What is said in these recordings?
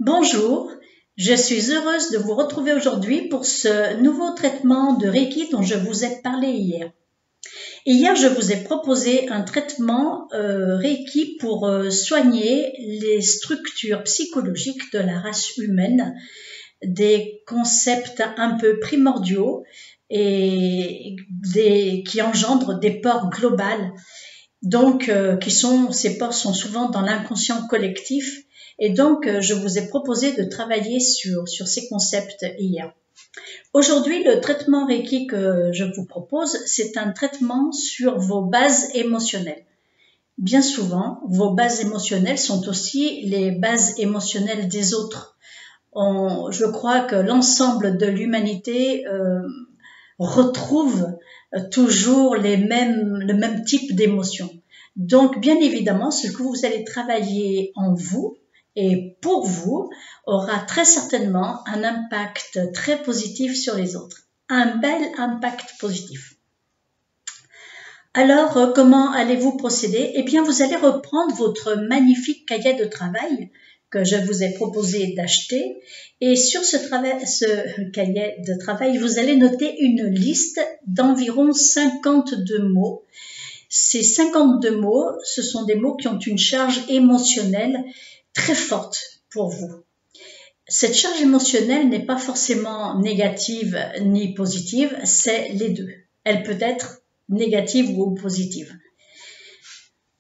Bonjour, je suis heureuse de vous retrouver aujourd'hui pour ce nouveau traitement de Reiki dont je vous ai parlé hier. Hier, je vous ai proposé un traitement Reiki pour soigner les structures psychologiques de la race humaine, des concepts un peu primordiaux et qui engendrent des peurs globales. Donc, ces peurs sont souvent dans l'inconscient collectif. Et donc, je vous ai proposé de travailler sur ces concepts hier. Aujourd'hui, le traitement Reiki que je vous propose, c'est un traitement sur vos bases émotionnelles. Bien souvent, vos bases émotionnelles sont aussi les bases émotionnelles des autres. Je crois que l'ensemble de l'humanité retrouve toujours le même type d'émotions. Donc, bien évidemment, ce que vous allez travailler en vous et pour vous aura très certainement un impact très positif sur les autres. Un bel impact positif. Alors, comment allez-vous procéder? Eh bien, vous allez reprendre votre magnifique cahier de travail que je vous ai proposé d'acheter. Et sur ce cahier de travail, vous allez noter une liste d'environ 52 mots. Ces 52 mots, ce sont des mots qui ont une charge émotionnelle très forte pour vous. Cette charge émotionnelle n'est pas forcément négative ni positive, c'est les deux. Elle peut être négative ou positive.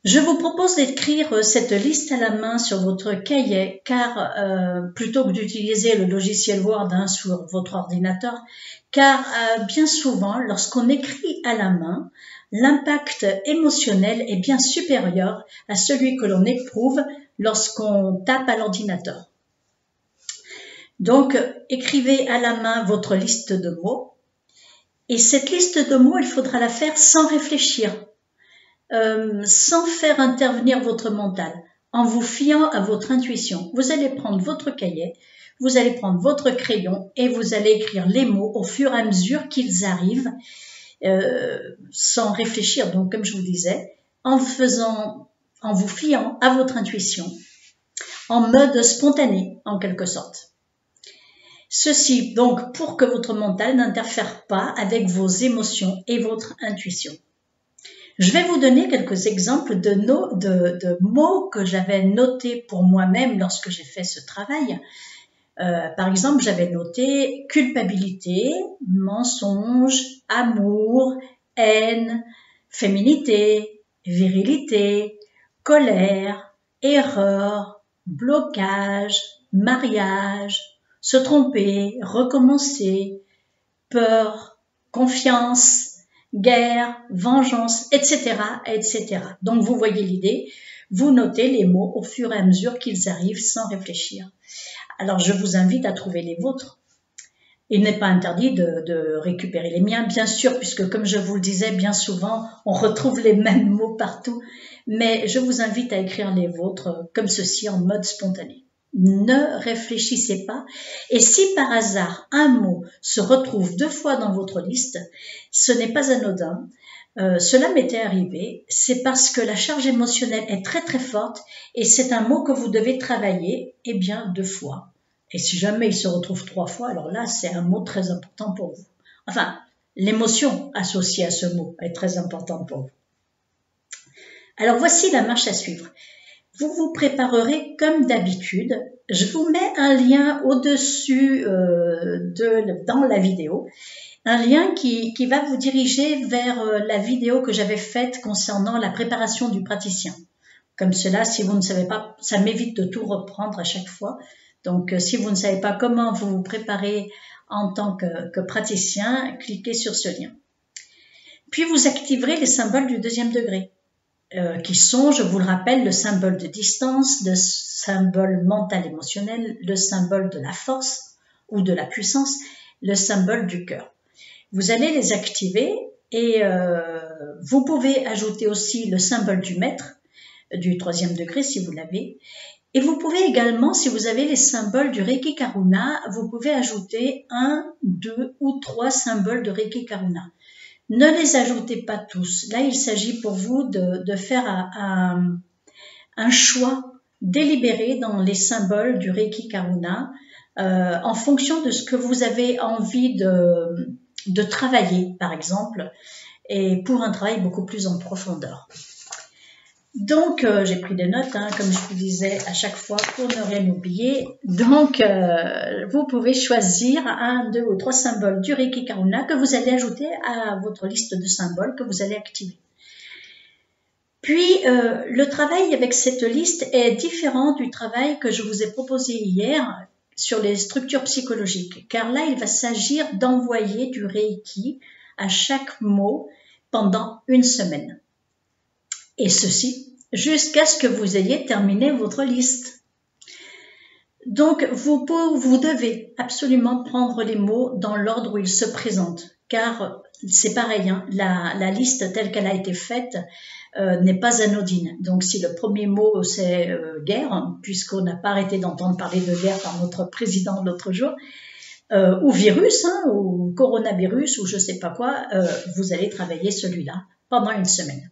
Je vous propose d'écrire cette liste à la main sur votre cahier car plutôt que d'utiliser le logiciel Word sur votre ordinateur, car bien souvent, lorsqu'on écrit à la main, l'impact émotionnel est bien supérieur à celui que l'on éprouve lorsqu'on tape à l'ordinateur. Donc, écrivez à la main votre liste de mots et cette liste de mots, il faudra la faire sans réfléchir. Sans faire intervenir votre mental, en vous fiant à votre intuition. Vous allez prendre votre cahier, vous allez prendre votre crayon et vous allez écrire les mots au fur et à mesure qu'ils arrivent, sans réfléchir. Donc, comme je vous disais, en vous fiant à votre intuition, en mode spontané, en quelque sorte. Ceci, donc, pour que votre mental n'interfère pas avec vos émotions et votre intuition. Je vais vous donner quelques exemples de mots que j'avais notés pour moi-même lorsque j'ai fait ce travail. Par exemple, j'avais noté culpabilité, mensonge, amour, haine, féminité, virilité, colère, erreur, blocage, mariage, se tromper, recommencer, peur, confiance, guerre, vengeance, etc., etc. Donc, vous voyez l'idée, vous notez les mots au fur et à mesure qu'ils arrivent sans réfléchir. Alors, je vous invite à trouver les vôtres. Il n'est pas interdit de récupérer les miens, bien sûr, puisque comme je vous le disais, bien souvent, on retrouve les mêmes mots partout, mais je vous invite à écrire les vôtres comme ceci en mode spontané. Ne réfléchissez pas et si par hasard un mot se retrouve 2 fois dans votre liste, ce n'est pas anodin. Cela m'était arrivé, c'est parce que la charge émotionnelle est très très forte et c'est un mot que vous devez travailler 2 fois. Et si jamais il se retrouve 3 fois, alors là c'est un mot très important pour vous. Enfin, l'émotion associée à ce mot est très importante pour vous. Alors voici la marche à suivre. Vous vous préparerez comme d'habitude. Je vous mets un lien au-dessus dans la vidéo, un lien qui va vous diriger vers la vidéo que j'avais faite concernant la préparation du praticien. Comme cela, si vous ne savez pas, ça m'évite de tout reprendre à chaque fois. Donc, si vous ne savez pas comment vous vous préparez en tant que praticien, cliquez sur ce lien. Puis, vous activerez les symboles du 2e degré. Qui sont, je vous le rappelle, le symbole de distance, le symbole mental-émotionnel, le symbole de la force ou de la puissance, le symbole du cœur. Vous allez les activer et vous pouvez ajouter aussi le symbole du maître, du 3e degré si vous l'avez. Et vous pouvez également, si vous avez les symboles du Reiki Karuna, vous pouvez ajouter 1, 2 ou 3 symboles de Reiki Karuna. Ne les ajoutez pas tous. Là, il s'agit pour vous de faire un choix délibérer dans les symboles du Reiki Karuna en fonction de ce que vous avez envie de travailler, par exemple, et pour un travail beaucoup plus en profondeur. Donc, j'ai pris des notes, hein, comme je vous disais à chaque fois, pour ne rien oublier. Donc, vous pouvez choisir 1, 2 ou 3 symboles du Reiki Karuna que vous allez ajouter à votre liste de symboles que vous allez activer. Puis, le travail avec cette liste est différent du travail que je vous ai proposé hier sur les structures psychologiques, car là, il va s'agir d'envoyer du Reiki à chaque mot pendant une semaine. Et ceci jusqu'à ce que vous ayez terminé votre liste. Donc, vous devez absolument prendre les mots dans l'ordre où ils se présentent, car c'est pareil, hein, la liste telle qu'elle a été faite n'est pas anodine. Donc, si le premier mot c'est guerre, hein, puisqu'on n'a pas arrêté d'entendre parler de guerre par notre président l'autre jour, ou virus, hein, ou coronavirus, ou je sais pas quoi, vous allez travailler celui-là pendant une semaine.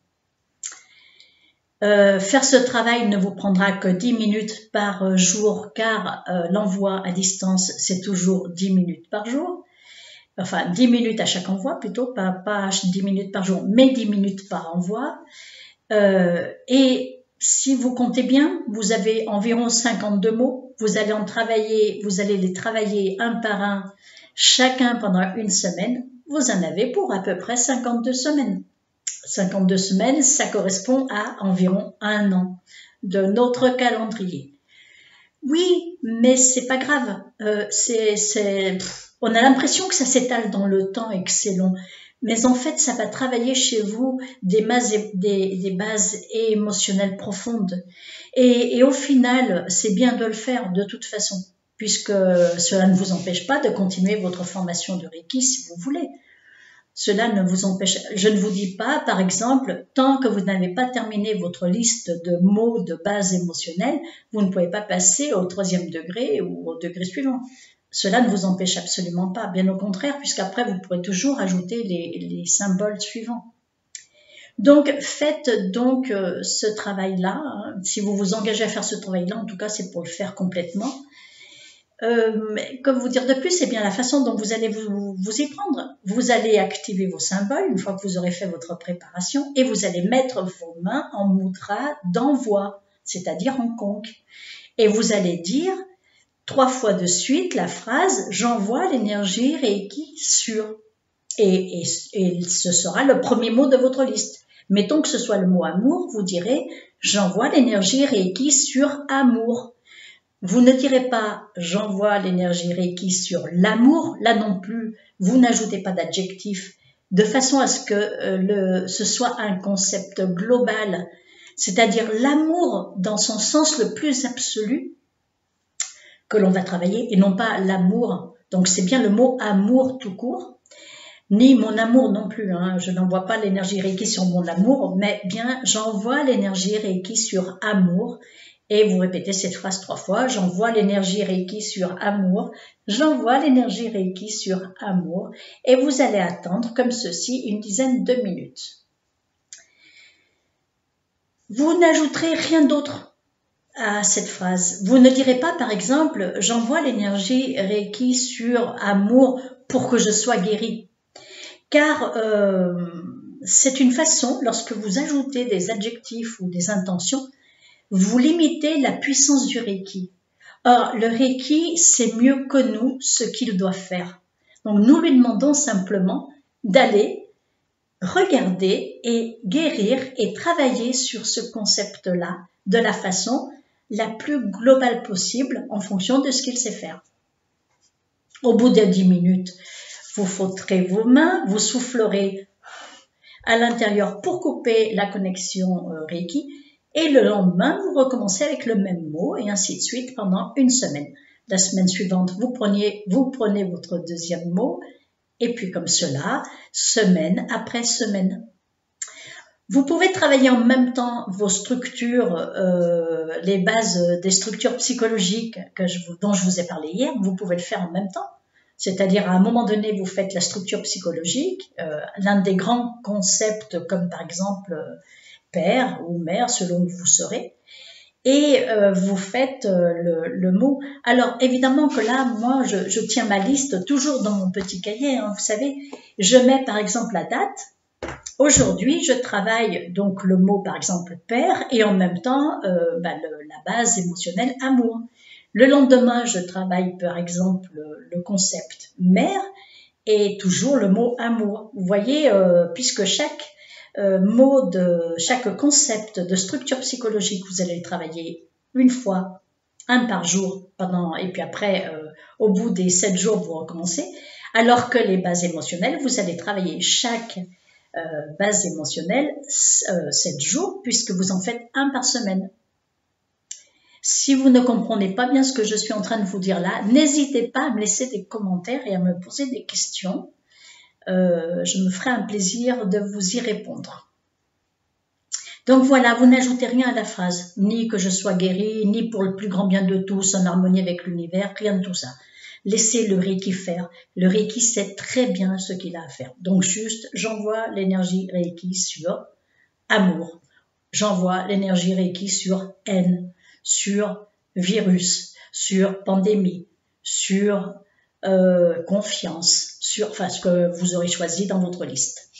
Faire ce travail ne vous prendra que 10 minutes par jour, car l'envoi à distance, c'est toujours 10 minutes par jour. Enfin, 10 minutes à chaque envoi, plutôt, pas 10 minutes par jour, mais 10 minutes par envoi. Et si vous comptez bien, vous avez environ 52 mots. Vous allez les travailler un par un, chacun pendant une semaine. Vous en avez pour à peu près 52 semaines. 52 semaines, ça correspond à environ 1 an de notre calendrier. Oui, mais c'est pas grave. On a l'impression que ça s'étale dans le temps et que c'est long. Mais en fait, ça va travailler chez vous des bases émotionnelles profondes. Et au final, c'est bien de le faire de toute façon, puisque cela ne vous empêche pas de continuer votre formation de Reiki si vous voulez. Cela ne vous empêche, je ne vous dis pas, par exemple, tant que vous n'avez pas terminé votre liste de mots de base émotionnelle, vous ne pouvez pas passer au 3e degré ou au degré suivant. Cela ne vous empêche absolument pas, bien au contraire, puisqu'après vous pourrez toujours ajouter les symboles suivants. Donc, faites donc ce travail-là. Hein. Si vous vous engagez à faire ce travail-là, en tout cas, c'est pour le faire complètement. Comme vous dire de plus, c'est bien la façon dont vous allez vous y prendre. Vous allez activer vos symboles une fois que vous aurez fait votre préparation et vous allez mettre vos mains en mudra d'envoi, c'est-à-dire en conque. Et vous allez dire 3 fois de suite la phrase « J'envoie l'énergie Reiki sur ». Et ce sera le premier mot de votre liste. Mettons que ce soit le mot amour, vous direz « J'envoie l'énergie Reiki sur amour ». Vous ne direz pas « j'envoie l'énergie Reiki sur l'amour », là non plus, vous n'ajoutez pas d'adjectif, de façon à ce que ce soit un concept global, c'est-à-dire l'amour dans son sens le plus absolu que l'on va travailler, et non pas l'amour, donc c'est bien le mot amour tout court, ni mon amour non plus, hein. Je n'envoie pas l'énergie Reiki sur mon amour, mais bien j'envoie l'énergie Reiki sur amour. Et vous répétez cette phrase 3 fois, j'envoie l'énergie Reiki sur amour, j'envoie l'énergie Reiki sur amour, et vous allez attendre comme ceci une dizaine de minutes. Vous n'ajouterez rien d'autre à cette phrase. Vous ne direz pas par exemple, j'envoie l'énergie Reiki sur amour pour que je sois guéri. Car c'est une façon, lorsque vous ajoutez des adjectifs ou des intentions, vous limitez la puissance du Reiki. Or, le Reiki sait mieux que nous ce qu'il doit faire. Donc, nous lui demandons simplement d'aller regarder et guérir et travailler sur ce concept-là de la façon la plus globale possible en fonction de ce qu'il sait faire. Au bout de 10 minutes, vous frotterez vos mains, vous soufflerez à l'intérieur pour couper la connexion Reiki. Et le lendemain, vous recommencez avec le même mot et ainsi de suite pendant une semaine. La semaine suivante, vous prenez votre 2e mot et puis comme cela, semaine après semaine. Vous pouvez travailler en même temps vos structures, les bases des structures psychologiques dont je vous ai parlé hier. Vous pouvez le faire en même temps. C'est-à-dire, à un moment donné, vous faites la structure psychologique, l'un des grands concepts comme par exemple père ou mère, selon où vous serez. et vous faites le mot. Alors évidemment que là, moi, je tiens ma liste toujours dans mon petit cahier, hein, vous savez. Je mets par exemple la date. Aujourd'hui, je travaille donc le mot par exemple père et en même temps la base émotionnelle amour. Le lendemain, je travaille par exemple le concept mère et toujours le mot amour. Vous voyez, puisque chaque chaque concept de structure psychologique, vous allez le travailler une fois, un par jour, et puis après, au bout des 7 jours, vous recommencez. Alors que les bases émotionnelles, vous allez travailler chaque base émotionnelle 7 jours, puisque vous en faites un par semaine. Si vous ne comprenez pas bien ce que je suis en train de vous dire là, n'hésitez pas à me laisser des commentaires et à me poser des questions. Je me ferai un plaisir de vous y répondre. Donc voilà, vous n'ajoutez rien à la phrase, ni que je sois guérie, ni pour le plus grand bien de tous, en harmonie avec l'univers, rien de tout ça. Laissez le Reiki faire. Le Reiki sait très bien ce qu'il a à faire. Donc juste, j'envoie l'énergie Reiki sur amour. J'envoie l'énergie Reiki sur haine, sur virus, sur pandémie, sur confiance, sur ce que vous aurez choisi dans votre liste.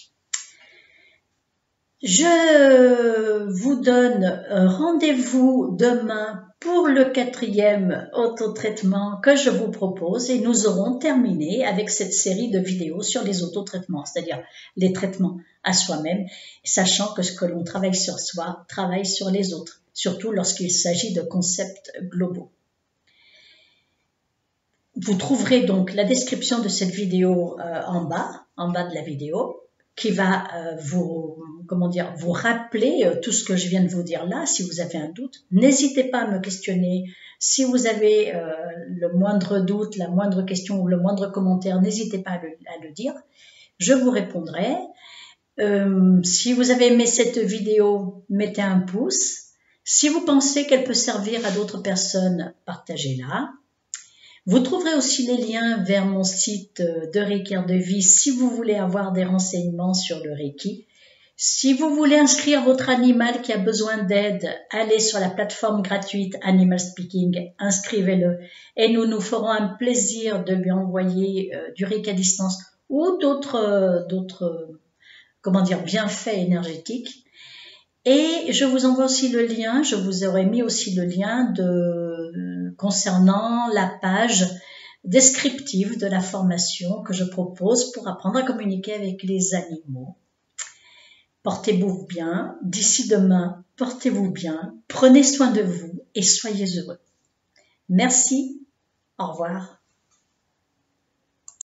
Je vous donne rendez-vous demain pour le 4e autotraitement que je vous propose et nous aurons terminé avec cette série de vidéos sur les autotraitements, c'est-à-dire les traitements à soi-même, sachant que ce que l'on travaille sur soi travaille sur les autres, surtout lorsqu'il s'agit de concepts globaux. Vous trouverez donc la description de cette vidéo en bas de la vidéo, qui va vous rappeler tout ce que je viens de vous dire là, si vous avez un doute. N'hésitez pas à me questionner. Si vous avez le moindre doute, la moindre question ou le moindre commentaire, n'hésitez pas à le dire. Je vous répondrai. Si vous avez aimé cette vidéo, mettez un pouce. Si vous pensez qu'elle peut servir à d'autres personnes, partagez-la. Vous trouverez aussi les liens vers mon site de Reiki de Vie si vous voulez avoir des renseignements sur le Reiki. Si vous voulez inscrire votre animal qui a besoin d'aide, allez sur la plateforme gratuite Animal Speaking, inscrivez-le et nous nous ferons un plaisir de lui envoyer du Reiki à distance ou d'autres bienfaits énergétiques. Et je vous envoie aussi le lien, je vous aurais mis aussi le lien concernant la page descriptive de la formation que je propose pour apprendre à communiquer avec les animaux. Portez-vous bien, d'ici demain, portez-vous bien, prenez soin de vous et soyez heureux. Merci, au revoir.